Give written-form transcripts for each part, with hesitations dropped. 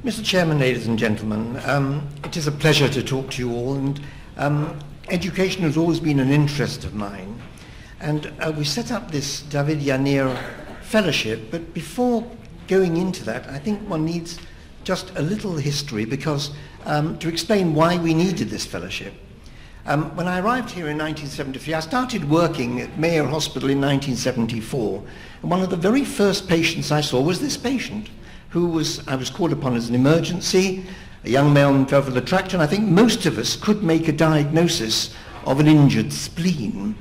Mr. Chairman, ladies and gentlemen, it is a pleasure to talk to you all, and education has always been an interest of mine. And we set up this David Yanir Fellowship, but before going into that, I think one needs just a little history because to explain why we needed this fellowship. When I arrived here in 1973, I started working at Mayo Hospital in 1974, and one of the very first patients I saw was this patient, I was called upon as an emergency. A young man fell for the tractor, and I think most of us could make a diagnosis of an injured spleen.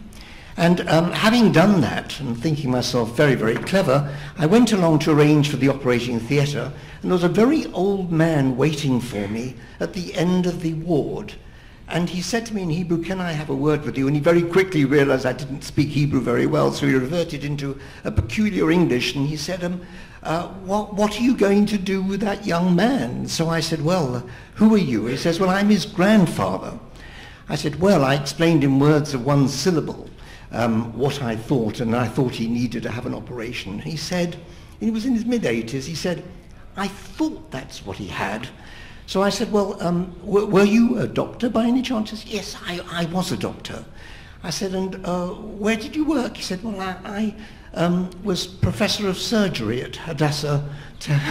And having done that, and thinking myself very, very clever, I went along to arrange for the operating theatre, and there was a very old man waiting for me at the end of the ward. And he said to me in Hebrew, "Can I have a word with you?" And he very quickly realized I didn't speak Hebrew very well, so he reverted into a peculiar English, and he said, what are you going to do with that young man? So I said, "Well, who are you?" He says, "Well, I'm his grandfather." I said, "Well," I explained in words of one syllable what I thought, and I thought he needed to have an operation. He said, he was in his mid-80s, he said, "I thought that's what he had." So I said, "Well, were you a doctor by any chance?" He said, "Yes, I was a doctor." I said, "And where did you work?" He said, "Well, I was professor of surgery at Hadassah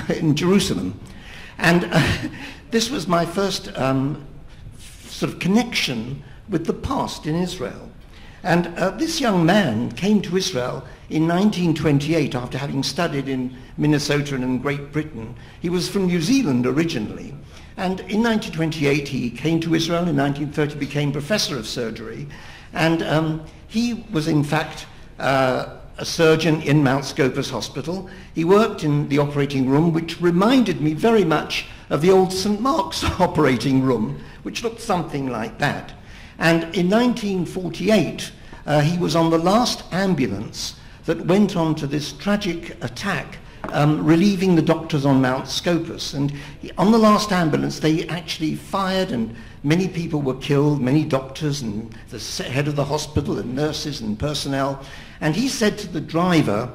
in Jerusalem." And this was my first sort of connection with the past in Israel. And this young man came to Israel in 1928 after having studied in Minnesota and in Great Britain. He was from New Zealand originally. And in 1928 he came to Israel. In 1930 became professor of surgery. And he was in fact a surgeon in Mount Scopus Hospital. He worked in the operating room, which reminded me very much of the old St. Mark's operating room, which looked something like that. And in 1948, he was on the last ambulance that went on to this tragic attack, relieving the doctors on Mount Scopus. And on the last ambulance, they actually fired, and many people were killed, many doctors and the head of the hospital and nurses and personnel. And he said to the driver,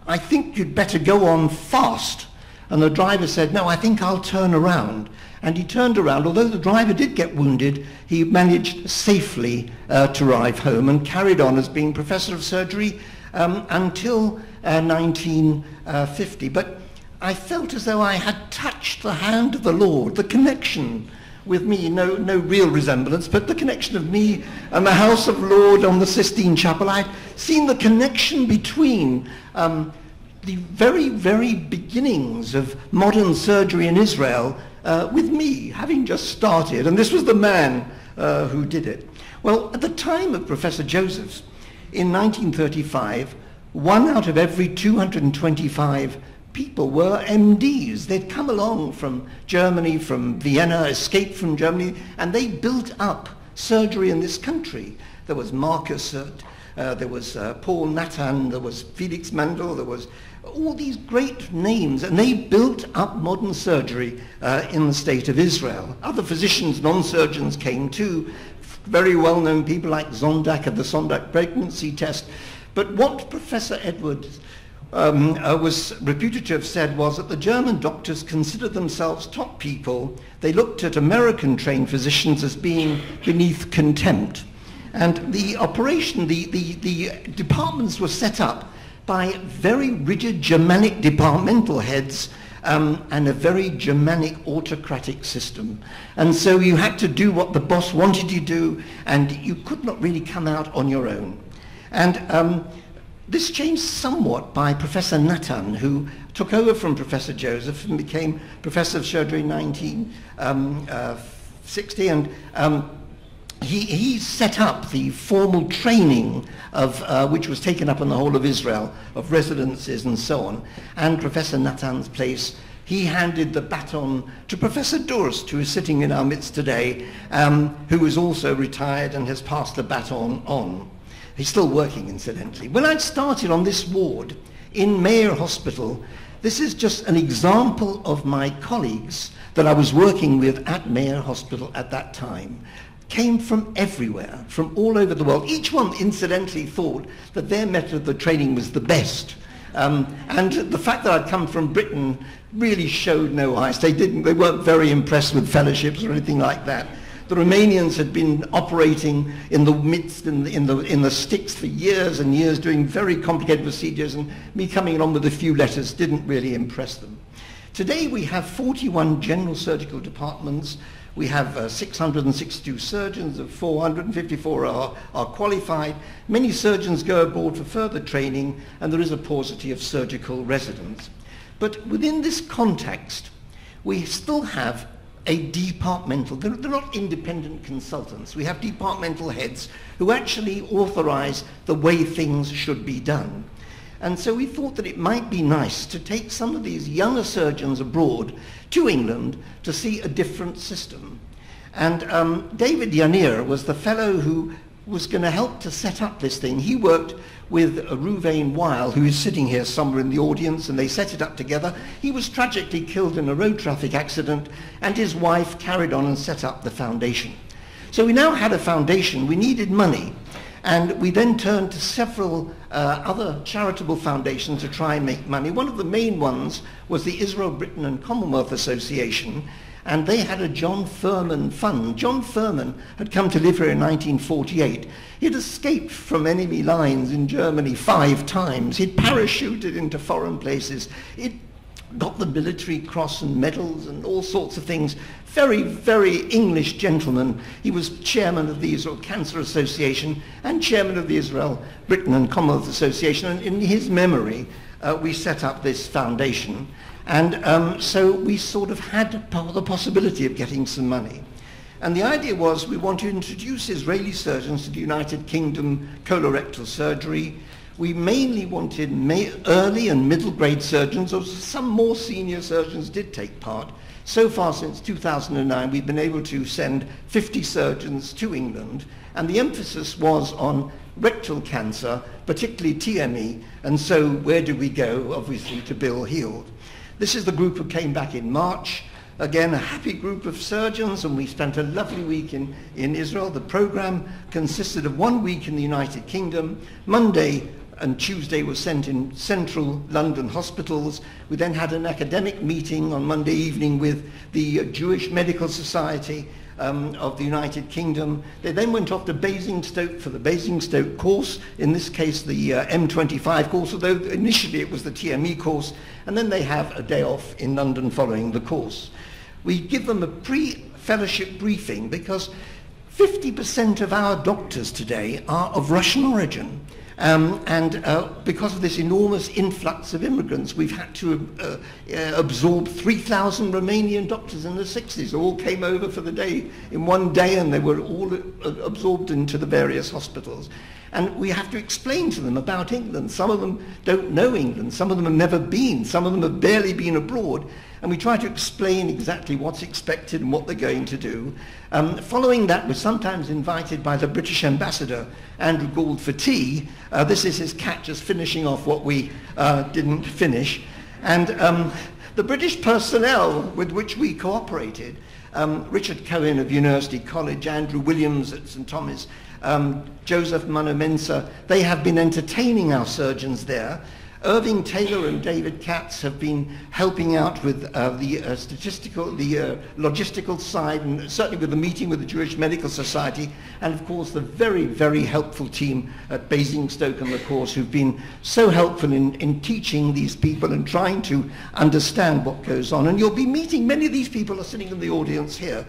"I think you'd better go on fast." And the driver said, "No, I think I'll turn around." And he turned around. Although the driver did get wounded, he managed safely to arrive home and carried on as being professor of surgery until 1950. But I felt as though I had touched the hand of the Lord, the connection with me, no real resemblance, but the connection of me and the house of Lord on the Sistine Chapel. I'd seen the connection between the very, very beginnings of modern surgery in Israel with me, having just started, and this was the man who did it. Well, at the time of Professor Joseph's, in 1935, 1 out of every 225 people were MDs. They'd come along from Germany, from Vienna, escaped from Germany, and they built up surgery in this country. There was Marcus, there was Paul Nathan, there was Felix Mendel, there was all these great names, and they built up modern surgery in the state of Israel. Other physicians, non-surgeons came too, very well-known people like Zondak of the Zondak pregnancy test. But what Professor Edwards was reputed to have said was that the German doctors considered themselves top people. They looked at American-trained physicians as being beneath contempt. And the operation, the departments were set up by very rigid Germanic departmental heads and a very Germanic autocratic system. And so you had to do what the boss wanted you to do, and you could not really come out on your own. And this changed somewhat by Professor Nathan, who took over from Professor Joseph and became Professor of Surgery in 1960, and he set up the formal training of which was taken up in the whole of Israel, of residences and so on. And Professor Nathan's place, he handed the baton to Professor Durst, who is sitting in our midst today, who is also retired and has passed the baton on. He's still working, incidentally. When I started on this ward in Mayo Hospital, this is just an example of my colleagues that I was working with at Mayo Hospital at that time. Came from everywhere, from all over the world. Each one, incidentally, thought that their method of training was the best. And the fact that I'd come from Britain really showed no ice. They weren't very impressed with fellowships or anything like that. The Romanians had been operating in the midst, in the sticks for years and years, doing very complicated procedures, and me coming along with a few letters didn't really impress them. Today we have 41 general surgical departments. We have 662 surgeons, of 454 are qualified. Many surgeons go abroad for further training, and there is a paucity of surgical residents. But within this context, we still have a departmental, they're not independent consultants. We have departmental heads who actually authorize the way things should be done. And so we thought that it might be nice to take some of these younger surgeons abroad to England to see a different system. And David Yanir was the fellow who was going to help to set up this thing. He worked with Rouvain Weil, who is sitting here somewhere in the audience, and they set it up together. He was tragically killed in a road traffic accident, and his wife carried on and set up the foundation. So we now had a foundation. We needed money, and we then turned to several other charitable foundations to try and make money. One of the main ones was the Israel, Britain and Commonwealth Association, and they had a John Furman fund. John Furman had come to live here in 1948. He'd escaped from enemy lines in Germany 5 times. He'd parachuted into foreign places. He'd got the military cross and medals and all sorts of things. Very, very English gentleman. He was chairman of the Israel Cancer Association and chairman of the Israel, Britain and Commonwealth Association. And in his memory, we set up this foundation. And so we sort of had the possibility of getting some money. And the idea was we want to introduce Israeli surgeons to the United Kingdom colorectal surgery. We mainly wanted early and middle grade surgeons, or some more senior surgeons did take part. So far since 2009, we've been able to send 50 surgeons to England, and the emphasis was on rectal cancer, particularly TME, and so where do we go? Obviously to Bill Heald. This is the group who came back in March. Again, a happy group of surgeons, and we spent a lovely week in Israel. The program consisted of 1 week in the United Kingdom. Monday and Tuesday was sent in central London hospitals. We then had an academic meeting on Monday evening with the Jewish Medical Society of the United Kingdom. They then went off to Basingstoke for the Basingstoke course, in this case the M25 course, although initially it was the TME course, and then they have a day off in London following the course. We give them a pre-fellowship briefing because 50% of our doctors today are of Russian origin. Because of this enormous influx of immigrants, we've had to absorb 3,000 Romanian doctors in the 60s. They all came over for the day in one day, and they were all absorbed into the various hospitals. And we have to explain to them about England. Some of them don't know England. Some of them have never been. Some of them have barely been abroad. And we try to explain exactly what's expected and what they're going to do. Following that, we're sometimes invited by the British ambassador, Andrew Gould, for tea. This is his cat just finishing off what we didn't finish. And the British personnel with which we cooperated, Richard Cohen of University College, Andrew Williams at St Thomas, Joseph Manomensa, they have been entertaining our surgeons there. Irving Taylor and David Katz have been helping out with the logistical side, and certainly with the meeting with the Jewish Medical Society, and of course the very, very helpful team at Basingstoke and the course who've been so helpful in teaching these people and trying to understand what goes on. And you'll be meeting, many of these people are sitting in the audience here.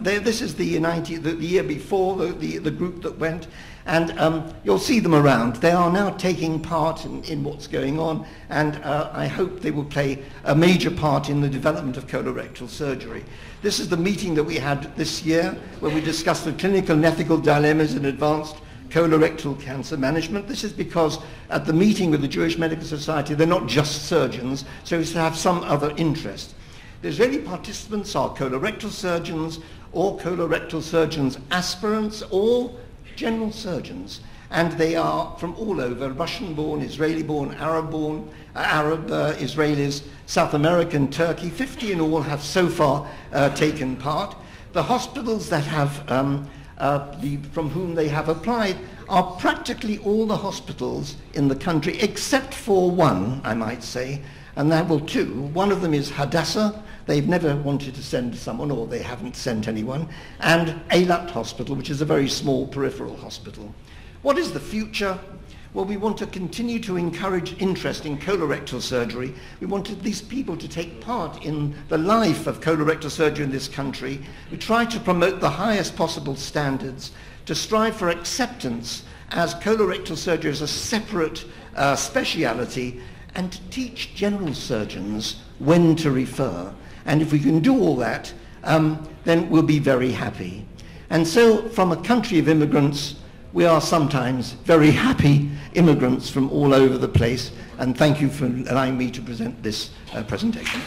This is the year before, the group that went. And you'll see them around. They are now taking part in what's going on, and I hope they will play a major part in the development of colorectal surgery. This is the meeting that we had this year, where we discussed the clinical and ethical dilemmas in advanced colorectal cancer management. This is because at the meeting with the Jewish Medical Society, they're not just surgeons, so it's to have some other interest. The Israeli participants are colorectal surgeons, or colorectal surgeons aspirants, or general surgeons, and they are from all over, Russian-born, Israeli-born, Arab-born, Israelis, South American, Turkey. 50 in all have so far taken part. The hospitals that have from whom they have applied are practically all the hospitals in the country, except for one, I might say, and that, well, two. One of them is Hadassah. They've never wanted to send someone, or they haven't sent anyone, and Eilat Hospital, which is a very small peripheral hospital. What is the future? Well, we want to continue to encourage interest in colorectal surgery. We want these people to take part in the life of colorectal surgery in this country. We try to promote the highest possible standards, to strive for acceptance as colorectal surgery as a separate speciality, and to teach general surgeons when to refer. And if we can do all that, then we'll be very happy. And so, from a country of immigrants, we are sometimes very happy immigrants from all over the place, and thank you for allowing me to present this presentation.